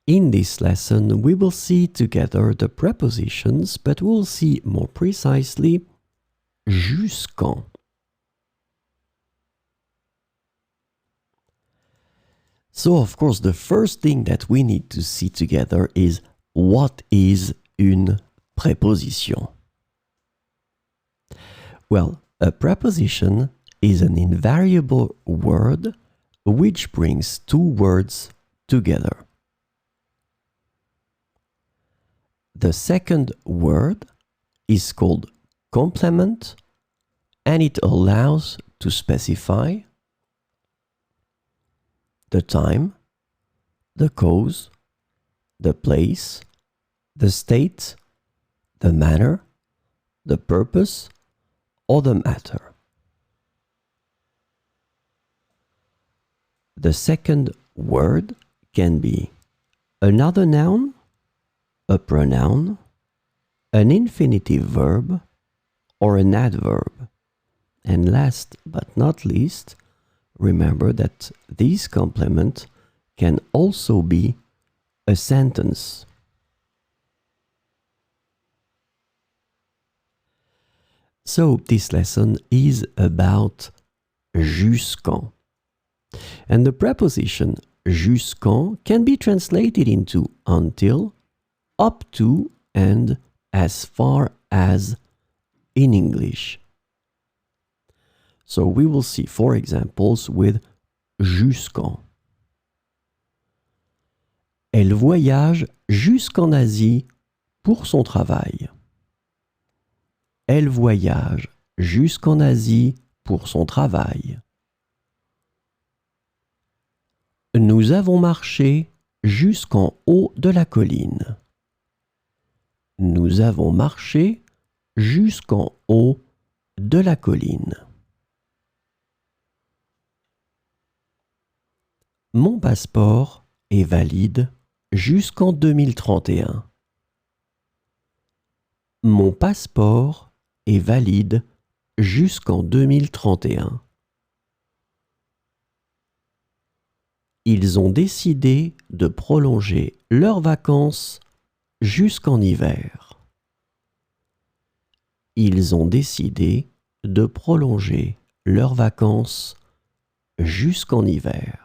In this lesson, we will see together the prepositions, but we'll see more precisely jusqu'en. So, of course, the first thing that we need to see together is what is une preposition? Well, a preposition is an invariable word which brings two words together. The second word is called complement, and it allows to specify the time, the cause, the place, the state, the manner, the purpose, or the matter. The second word can be another noun, a pronoun, an infinitive verb, or an adverb. And last but not least, remember that this complement can also be a sentence. So this lesson is about jusqu'en. And the preposition jusqu'en can be translated into until, up to, and as far as in English. So we will see four examples with jusqu'en. Elle voyage jusqu'en Asie pour son travail. Elle voyage jusqu'en Asie pour son travail. Nous avons marché jusqu'en haut de la colline. Nous avons marché jusqu'en haut de la colline. Mon passeport est valide jusqu'en 2031. Mon passeport est valide jusqu'en 2031. Ils ont décidé de prolonger leurs vacances jusqu'en hiver. Ils ont décidé de prolonger leurs vacances jusqu'en hiver.